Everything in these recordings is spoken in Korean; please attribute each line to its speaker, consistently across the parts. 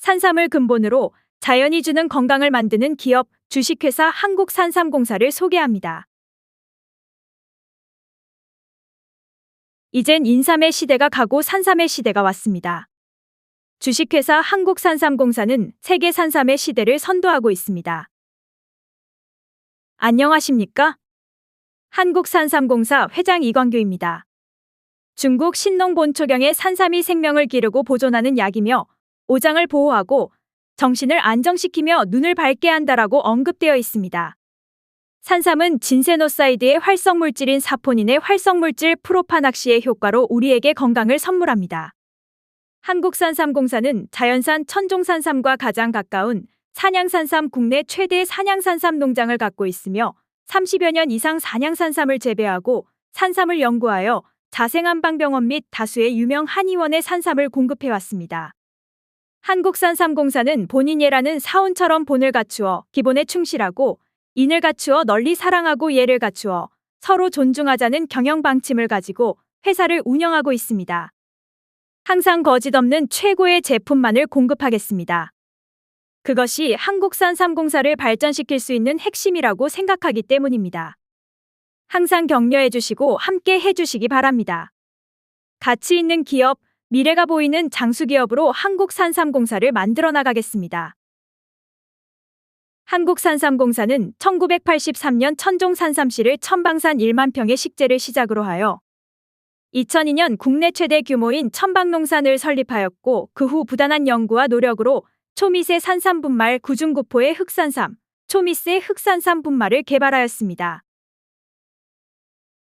Speaker 1: 산삼을 근본으로 자연이 주는 건강을 만드는 기업 주식회사 한국산삼공사를 소개합니다. 이젠 인삼의 시대가 가고 산삼의 시대가 왔습니다. 주식회사 한국산삼공사는 세계 산삼의 시대를 선도하고 있습니다. 안녕하십니까? 한국산삼공사 회장 이광규입니다. 중국 신농 본초경의 산삼이 생명을 기르고 보존하는 약이며 오장을 보호하고 정신을 안정시키며 눈을 밝게 한다라고 언급되어 있습니다. 산삼은 진세노사이드의 활성물질인 사포닌의 활성물질 프로파낙시의 효과로 우리에게 건강을 선물합니다. 한국산삼공사는 자연산 천종산삼과 가장 가까운 산양산삼 국내 최대 산양산삼 농장을 갖고 있으며 30여 년 이상 산양산삼을 재배하고 산삼을 연구하여 자생안방병원 및 다수의 유명 한의원에 산삼을 공급해왔습니다. 한국산삼공사는 본인예라는 사원처럼 본을 갖추어 기본에 충실하고 인을 갖추어 널리 사랑하고 예를 갖추어 서로 존중하자는 경영 방침을 가지고 회사를 운영하고 있습니다. 항상 거짓없는 최고의 제품만을 공급하겠습니다. 그것이 한국산삼공사를 발전시킬 수 있는 핵심이라고 생각하기 때문입니다. 항상 격려해 주시고 함께 해주시기 바랍니다. 가치 있는 기업, 미래가 보이는 장수기업으로 한국산삼공사를 만들어 나가겠습니다. 한국산삼공사는 1983년 천종산삼씨를 천방산 1만 평의 식재를 시작으로 하여 2002년 국내 최대 규모인 천방농산을 설립하였고 그 후 부단한 연구와 노력으로 초미세 산삼 분말 구중구포의 흑산삼, 초미세 흑산삼 분말을 개발하였습니다.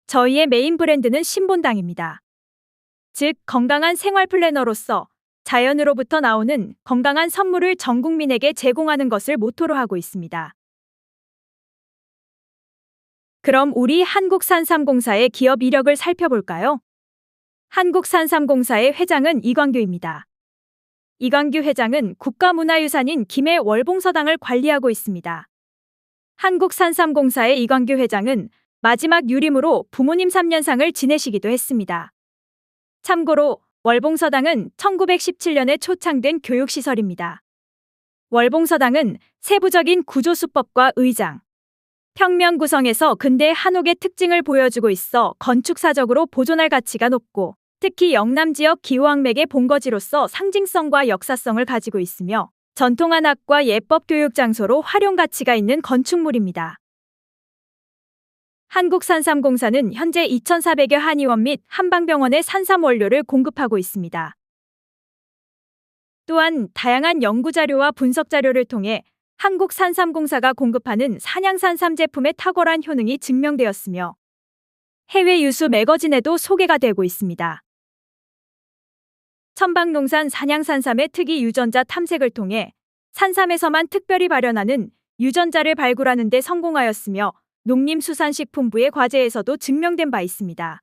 Speaker 1: 저희의 메인 브랜드는 신본당입니다. 즉 건강한 생활 플래너로서 자연으로부터 나오는 건강한 선물을 전 국민에게 제공하는 것을 모토로 하고 있습니다. 그럼 우리 한국산삼공사의 기업 이력을 살펴볼까요? 한국산삼공사의 회장은 이광규입니다. 이광규 회장은 국가문화유산인 김해 월봉서당을 관리하고 있습니다. 한국산삼공사의 이광규 회장은 마지막 유림으로 부모님 3년상을 지내시기도 했습니다. 참고로 월봉서당은 1917년에 초창된 교육시설입니다. 월봉서당은 세부적인 구조수법과 의장, 평면 구성에서 근대 한옥의 특징을 보여주고 있어 건축사적으로 보존할 가치가 높고 특히 영남 지역 기후학맥의 본거지로서 상징성과 역사성을 가지고 있으며 전통한학과 예법 교육 장소로 활용 가치가 있는 건축물입니다. 한국산삼공사는 현재 2,400여 한의원 및 한방병원에 산삼 원료를 공급하고 있습니다. 또한 다양한 연구자료와 분석자료를 통해 한국산삼공사가 공급하는 산양산삼 제품의 탁월한 효능이 증명되었으며 해외 유수 매거진에도 소개가 되고 있습니다. 천방농산 산양산삼의 특이 유전자 탐색을 통해 산삼에서만 특별히 발현하는 유전자를 발굴하는 데 성공하였으며 농림수산식품부의 과제에서도 증명된 바 있습니다.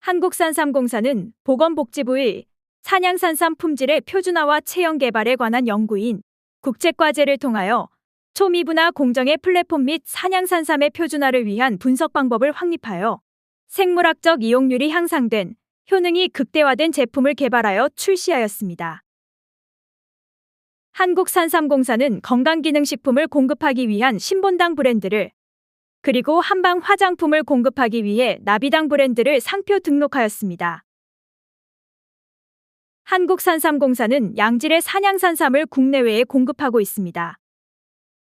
Speaker 1: 한국산삼공사는 보건복지부의 산양산삼 품질의 표준화와 체형 개발에 관한 연구인 국책과제를 통하여 초미분화 공정의 플랫폼 및 산양산삼의 표준화를 위한 분석 방법을 확립하여 생물학적 이용률이 향상된 효능이 극대화된 제품을 개발하여 출시하였습니다. 한국산삼공사는 건강기능식품을 공급하기 위한 신본당 브랜드를 그리고 한방 화장품을 공급하기 위해 나비당 브랜드를 상표 등록하였습니다. 한국산삼공사는 양질의 산양산삼을 국내외에 공급하고 있습니다.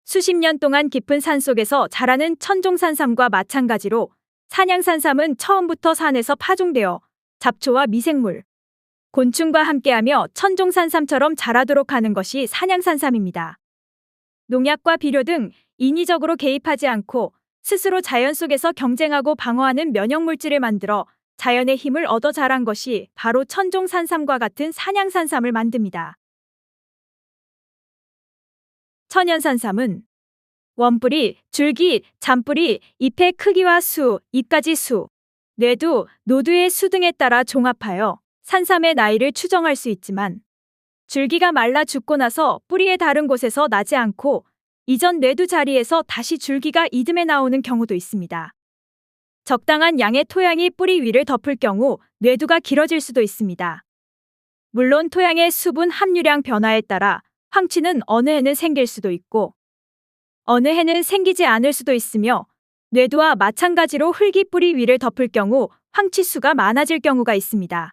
Speaker 1: 수십 년 동안 깊은 산속에서 자라는 천종산삼과 마찬가지로 산양산삼은 처음부터 산에서 파종되어 잡초와 미생물, 곤충과 함께하며 천종산삼처럼 자라도록 하는 것이 산양산삼입니다. 농약과 비료 등 인위적으로 개입하지 않고 스스로 자연 속에서 경쟁하고 방어하는 면역물질을 만들어 자연의 힘을 얻어 자란 것이 바로 천종산삼과 같은 산양산삼을 만듭니다. 천연산삼은 원뿌리, 줄기, 잔뿌리, 잎의 크기와 수, 잎가지 수, 뇌두, 노두의 수 등에 따라 종합하여 산삼의 나이를 추정할 수 있지만 줄기가 말라 죽고 나서 뿌리의 다른 곳에서 나지 않고 이전 뇌두 자리에서 다시 줄기가 이듬해 나오는 경우도 있습니다. 적당한 양의 토양이 뿌리 위를 덮을 경우 뇌두가 길어질 수도 있습니다. 물론 토양의 수분 함유량 변화에 따라 황취는 어느 해는 생길 수도 있고 어느 해는 생기지 않을 수도 있으며 뇌두와 마찬가지로 흙이 뿌리 위를 덮을 경우 황취수가 많아질 경우가 있습니다.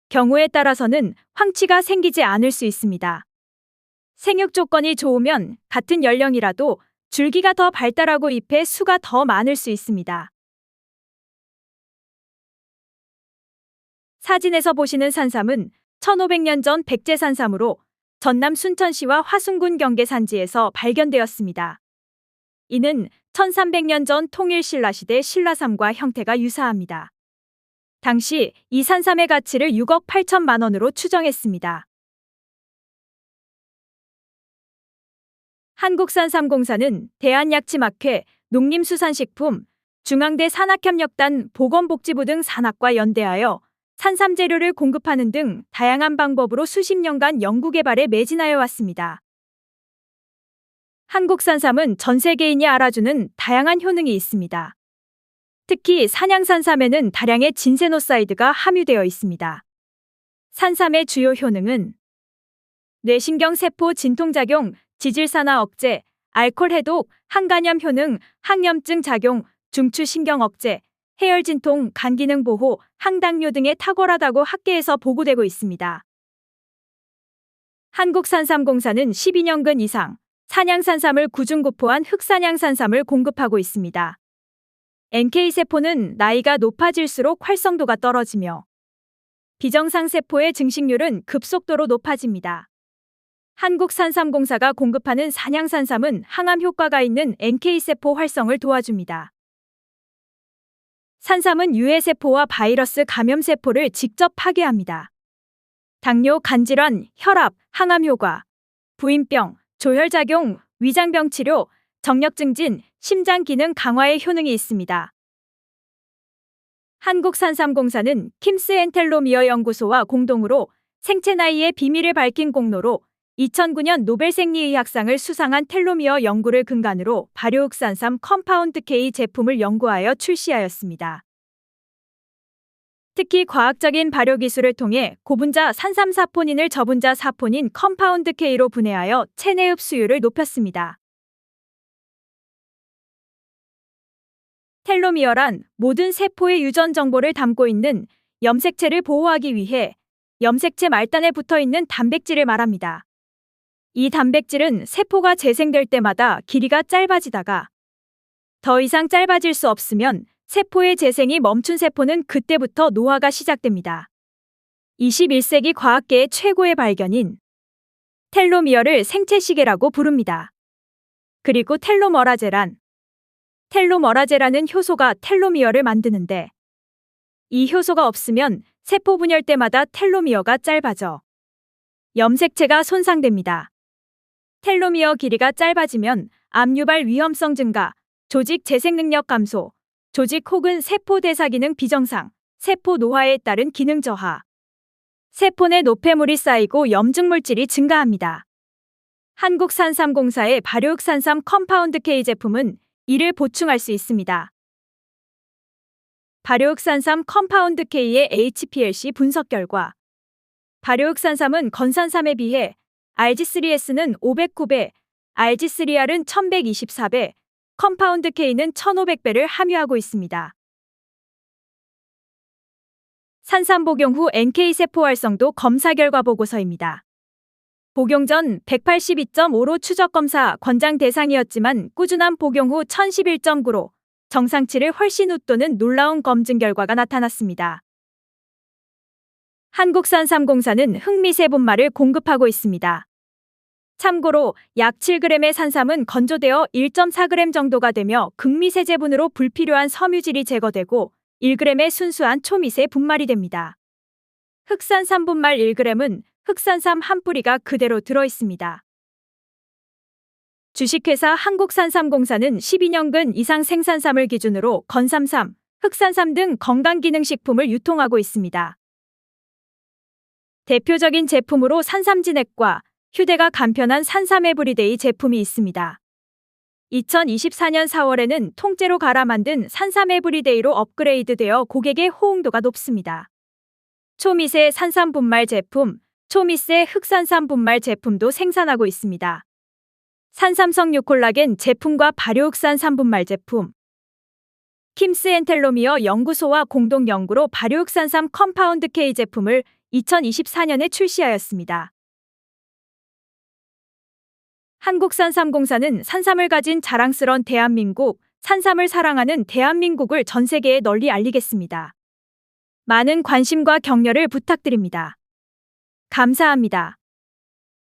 Speaker 1: 경우에 따라서는 황취가 생기지 않을 수 있습니다. 생육 조건이 좋으면 같은 연령이라도 줄기가 더 발달하고 잎의 수가 더 많을 수 있습니다. 사진에서 보시는 산삼은 1500년 전 백제산삼으로 전남 순천시와 화순군 경계산지에서 발견되었습니다. 이는 1300년 전 통일신라시대 신라삼과 형태가 유사합니다. 당시 이 산삼의 가치를 6억 8천만 원으로 추정했습니다. 한국산삼공사는 대한약치막회, 농림수산식품, 중앙대 산학협력단, 보건복지부 등 산학과 연대하여 산삼 재료를 공급하는 등 다양한 방법으로 수십 년간 연구개발에 매진하여 왔습니다. 한국산삼은 전 세계인이 알아주는 다양한 효능이 있습니다. 특히 산양산삼에는 다량의 진세노사이드가 함유되어 있습니다. 산삼의 주요 효능은 뇌신경세포 진통작용, 지질산화 억제, 알코올 해독, 항간염 효능, 항염증 작용, 중추신경 억제, 해열진통, 간기능 보호, 항당뇨 등에 탁월하다고 학계에서 보고되고 있습니다. 한국산삼공사는 12년근 이상 산양산삼을 구중구포한 흑산양산삼을 공급하고 있습니다. NK세포는 나이가 높아질수록 활성도가 떨어지며 비정상세포의 증식률은 급속도로 높아집니다. 한국산삼공사가 공급하는 산양산삼은 항암 효과가 있는 NK세포 활성을 도와줍니다. 산삼은 유해세포와 바이러스 감염세포를 직접 파괴합니다. 당뇨, 간질환, 혈압, 항암 효과, 부인병, 조혈작용, 위장병 치료, 정력 증진, 심장 기능 강화의 효능이 있습니다. 한국산삼공사는 킴스 엔텔로미어 연구소와 공동으로 생체 나이의 비밀을 밝힌 공로로 2009년 노벨 생리의학상을 수상한 텔로미어 연구를 근간으로 발효흑산삼 컴파운드 K 제품을 연구하여 출시하였습니다. 특히 과학적인 발효 기술을 통해 고분자 산삼 사포닌을 저분자 사포닌 컴파운드 K로 분해하여 체내 흡수율을 높였습니다. 텔로미어란 모든 세포의 유전 정보를 담고 있는 염색체를 보호하기 위해 염색체 말단에 붙어 있는 단백질을 말합니다. 이 단백질은 세포가 재생될 때마다 길이가 짧아지다가 더 이상 짧아질 수 없으면 세포의 재생이 멈춘 세포는 그때부터 노화가 시작됩니다. 21세기 과학계의 최고의 발견인 텔로미어를 생체시계라고 부릅니다. 그리고 텔로머라제란 텔로머라제라는 효소가 텔로미어를 만드는데 이 효소가 없으면 세포 분열 때마다 텔로미어가 짧아져 염색체가 손상됩니다. 텔로미어 길이가 짧아지면 암 유발 위험성 증가, 조직 재생 능력 감소, 조직 혹은 세포 대사 기능 비정상, 세포 노화에 따른 기능 저하, 세포 내 노폐물이 쌓이고 염증 물질이 증가합니다. 한국산삼공사의 발효흑산삼 컴파운드 K 제품은 이를 보충할 수 있습니다. 발효흑산삼 컴파운드 K의 HPLC 분석 결과 발효흑산삼은 건산삼에 비해 RG3S는 509배, RG3R은 1124배, 컴파운드 K는 1500배를 함유하고 있습니다. 산삼 복용 후 NK세포 활성도 검사 결과 보고서입니다. 복용 전 182.5로 추적 검사 권장 대상이었지만 꾸준한 복용 후 1011.9로 정상치를 훨씬 웃도는 놀라운 검증 결과가 나타났습니다. 한국산삼공사는 흑미세 분말을 공급하고 있습니다. 참고로 약 7g의 산삼은 건조되어 1.4g 정도가 되며 극미세 제분으로 불필요한 섬유질이 제거되고 1g의 순수한 초미세 분말이 됩니다. 흑산삼 분말 1g은 흑산삼 한 뿌리가 그대로 들어있습니다. 주식회사 한국산삼공사는 12년근 이상 생산삼을 기준으로 건삼삼, 흑산삼 등 건강기능식품을 유통하고 있습니다. 대표적인 제품으로 산삼진액과 휴대가 간편한 산삼 에브리데이 제품이 있습니다. 2024년 4월에는 통째로 갈아 만든 산삼 에브리데이로 업그레이드되어 고객의 호응도가 높습니다. 초미세 산삼 분말 제품, 초미세 흑산삼 분말 제품도 생산하고 있습니다. 산삼성 유콜라겐 제품과 발효흑산 3분말 제품. 킴스엔텔로미어 연구소와 공동 연구로 발효흑산삼 컴파운드 K 제품을 2024년에 출시하였습니다. 한국산삼공사는 산삼을 가진 자랑스러운 대한민국, 산삼을 사랑하는 대한민국을 전 세계에 널리 알리겠습니다. 많은 관심과 격려를 부탁드립니다. 감사합니다.